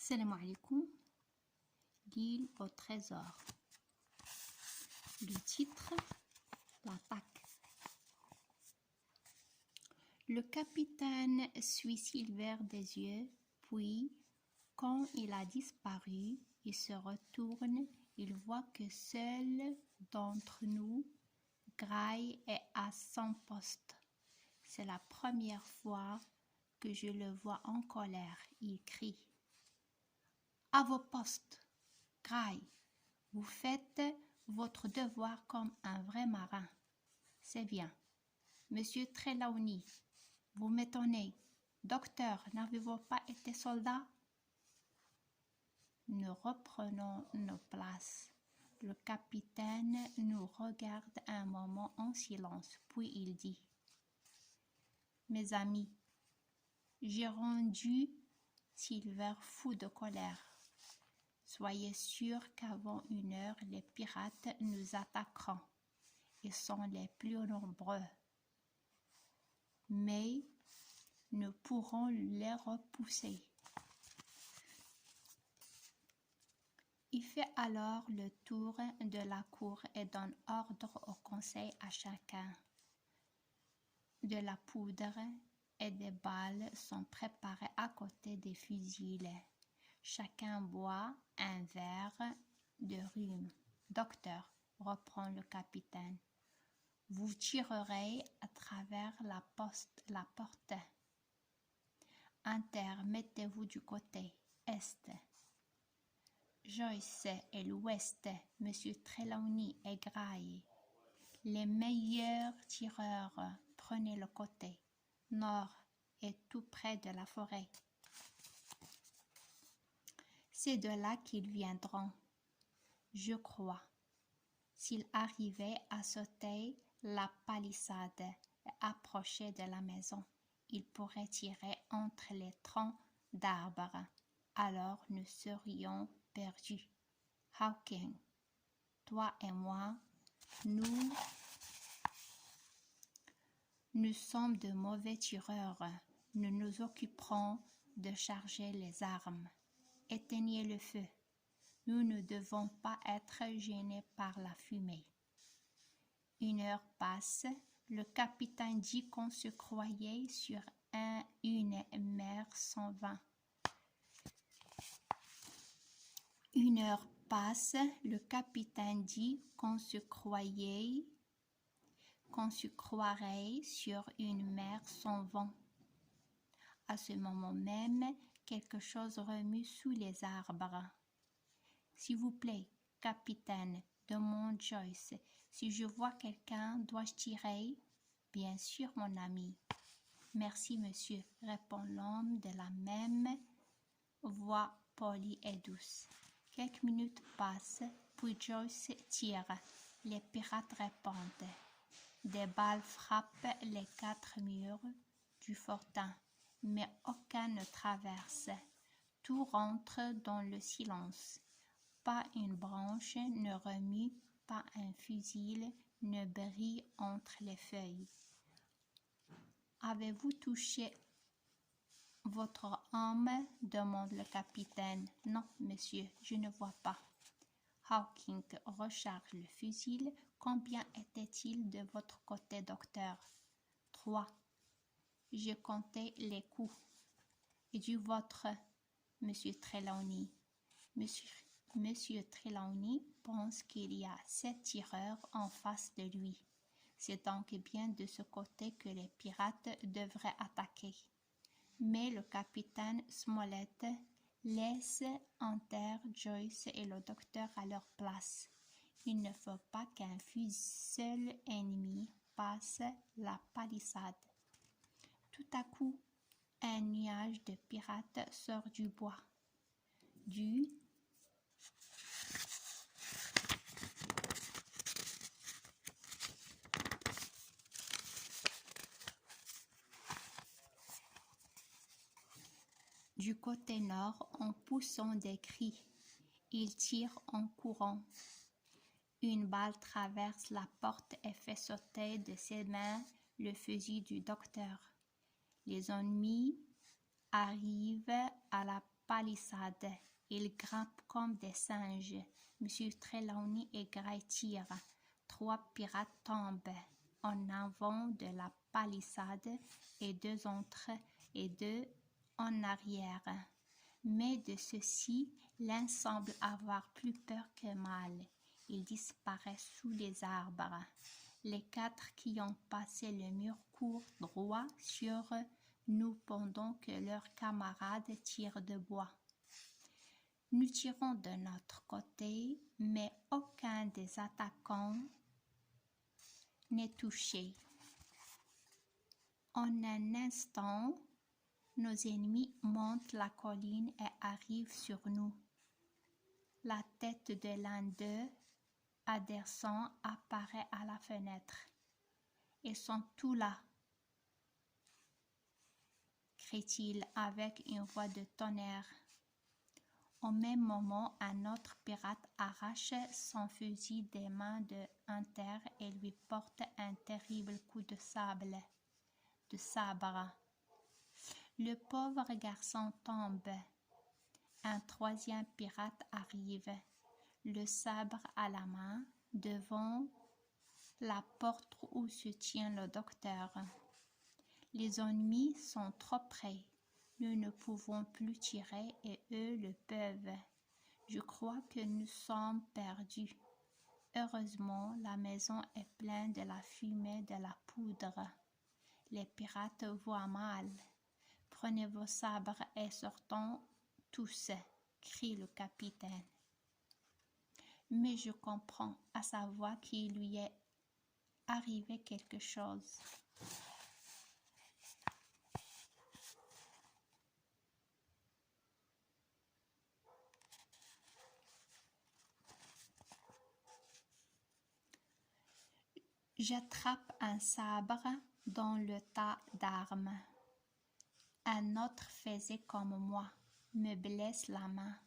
Salam alaikum, l'île au trésor. Le titre, l'attaque. Le capitaine suit Silver des yeux, puis, quand il a disparu, il se retourne, il voit que seul d'entre nous, Gray est à son poste. C'est la première fois que je le vois en colère. Il crie. À vos postes, Gray, vous faites votre devoir comme un vrai marin. C'est bien. Monsieur Trelawney, vous m'étonnez. Docteur, n'avez-vous pas été soldat? Nous reprenons nos places. Le capitaine nous regarde un moment en silence, puis il dit « Mes amis, j'ai rendu Silver fou de colère. Soyez sûrs qu'avant 1 heure, les pirates nous attaqueront. Ils sont les plus nombreux. Mais nous pourrons les repousser. » Il fait alors le tour de la cour et donne ordre au conseil à chacun. De la poudre et des balles sont préparées à côté des fusils. Chacun boit un verre de rhum. Docteur, reprend le capitaine, vous tirerez à travers la porte. Mettez-vous du côté est. Joyce et l'ouest, Monsieur Trelawney et Gray. Les meilleurs tireurs, prenez le côté nord et tout près de la forêt. C'est de là qu'ils viendront, je crois. S'ils arrivaient à sauter la palissade et approcher de la maison, ils pourraient tirer entre les troncs d'arbres. Alors nous serions perdus. Hawking, toi et moi, nous sommes de mauvais tireurs. Nous nous occuperons de charger les armes. Éteignez le feu. Nous ne devons pas être gênés par la fumée. 1 heure passe. Le capitaine dit qu'on se croyait sur une mer sans vent. 1 heure passe. Le capitaine dit qu'on se croirait sur une mer sans vent. À ce moment même, quelque chose remue sous les arbres. S'il vous plaît, capitaine, demande Joyce, si je vois quelqu'un, dois-je tirer? Bien sûr, mon ami. Merci, monsieur, répond l'homme de la même voix polie et douce. Quelques minutes passent, puis Joyce tire. Les pirates répondent. Des balles frappent les 4 murs du fortin, mais aucun ne traverse. Tout rentre dans le silence. Pas une branche ne remue, pas un fusil ne brille entre les feuilles. Avez-vous touché votre homme? Demande le capitaine. Non, monsieur, je ne vois pas. Hawking recharge le fusil. Combien était-il de votre côté, docteur? 3. J'ai compté les coups. Et du vôtre, monsieur Trelawney? Monsieur Trelawney pense qu'il y a 7 tireurs en face de lui. C'est donc bien de ce côté que les pirates devraient attaquer. Mais le capitaine Smollett laisse en terre Joyce et le docteur à leur place. Il ne faut pas qu'un seul ennemi passe la palissade. Tout à coup, un nuage de pirates sort du bois. Du côté nord, en poussant des cris, il tire en courant. Une balle traverse la porte et fait sauter de ses mains le fusil du docteur. Les ennemis arrivent à la palissade. Ils grimpent comme des singes. Monsieur Trelawney et Gray tirent. 3 pirates tombent en avant de la palissade et 2 entrent et 2 en arrière. Mais de ceux-ci, l'un semble avoir plus peur que mal. Il disparaît sous les arbres. Les 4 qui ont passé le mur courent droit sur nous pendant que leurs camarades tirent de bois. Nous tirons de notre côté, mais aucun des attaquants n'est touché. En un instant, nos ennemis montent la colline et arrivent sur nous. La tête de l'un d'eux, Anderson, apparaît à la fenêtre. « Ils sont tous là !» crie-t-il avec une voix de tonnerre. Au même moment, un autre pirate arrache son fusil des mains de Hunter et lui porte un terrible coup de sabre. Le pauvre garçon tombe. Un troisième pirate arrive, le sabre à la main, devant la porte où se tient le docteur. Les ennemis sont trop près. Nous ne pouvons plus tirer et eux le peuvent. Je crois que nous sommes perdus. Heureusement, la maison est pleine de la fumée de la poudre. Les pirates voient mal. Prenez vos sabres et sortons tous, crie le capitaine. Mais je comprends à sa voix qu'il lui est arrivé quelque chose. J'attrape un sabre dans le tas d'armes. Un autre faisait comme moi, me blesse la main.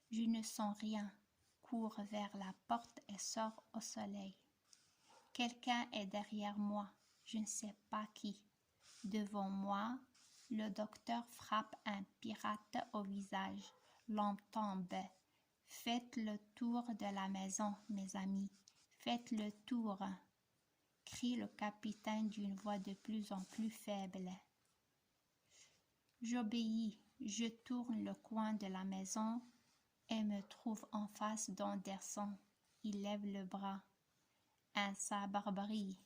Je ne sens rien, cours vers la porte et sors au soleil. Quelqu'un est derrière moi, je ne sais pas qui. Devant moi, le docteur frappe un pirate au visage. L'homme tombe. Faites le tour de la maison, mes amis. Faites le tour, crie le capitaine d'une voix de plus en plus faible. J'obéis, je tourne le coin de la maison et me trouve en face d'Anderson. Il lève le bras. Un sabre brille.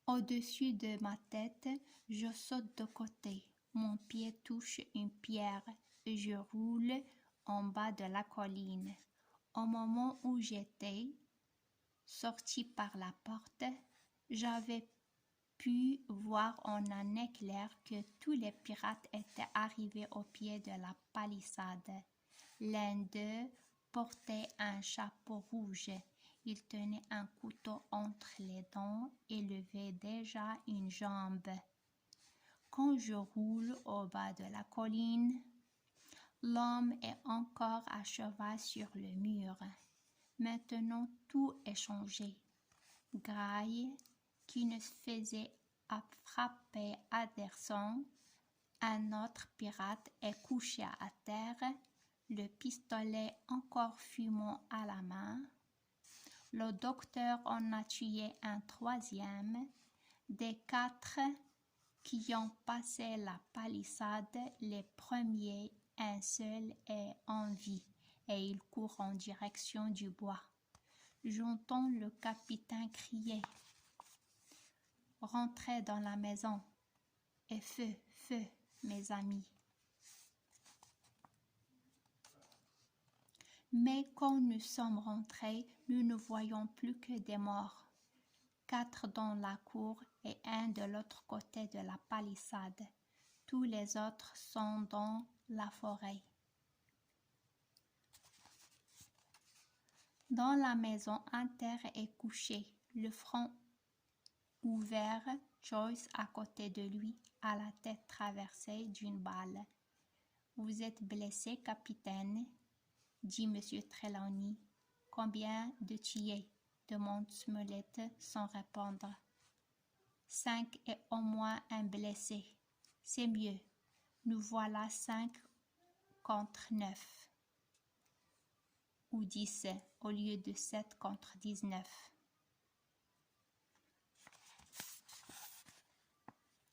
Au-dessus de ma tête, je saute de côté. Mon pied touche une pierre et je roule en bas de la colline. Au moment où j'étais sorti par la porte, j'avais pu voir en un éclair que tous les pirates étaient arrivés au pied de la palissade. L'un d'eux portait un chapeau rouge. Il tenait un couteau entre les dents et levait déjà une jambe. Quand je roule au bas de la colline, l'homme est encore à cheval sur le mur. Maintenant, tout est changé. Gray, qui ne faisait à frapper Anderson, un autre pirate, est couché à terre, le pistolet encore fumant à la main. Le docteur en a tué un troisième. Des 4 qui ont passé la palissade, les premiers, un seul est en vie et il court en direction du bois. J'entends le capitaine crier « Rentrez dans la maison et feu, feu, mes amis !» Mais quand nous sommes rentrés, nous ne voyons plus que des morts. 4 dans la cour et un de l'autre côté de la palissade. Tous les autres sont dans la forêt. Dans la maison, Hunter est couché, le front ouvert, Joyce à côté de lui, à la tête traversée d'une balle. « Vous êtes blessé, capitaine ?» dit M. Trelawney. « Combien de tués? Demande Smollett sans répondre. 5 et au moins un blessé. C'est mieux. Nous voilà 5 contre 9. Ou 10 au lieu de 7 contre 19.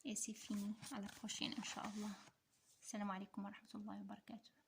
Et c'est fini. À la prochaine, Inch'Allah. Salam alaikum wa rahmatullahi wa barakatuh.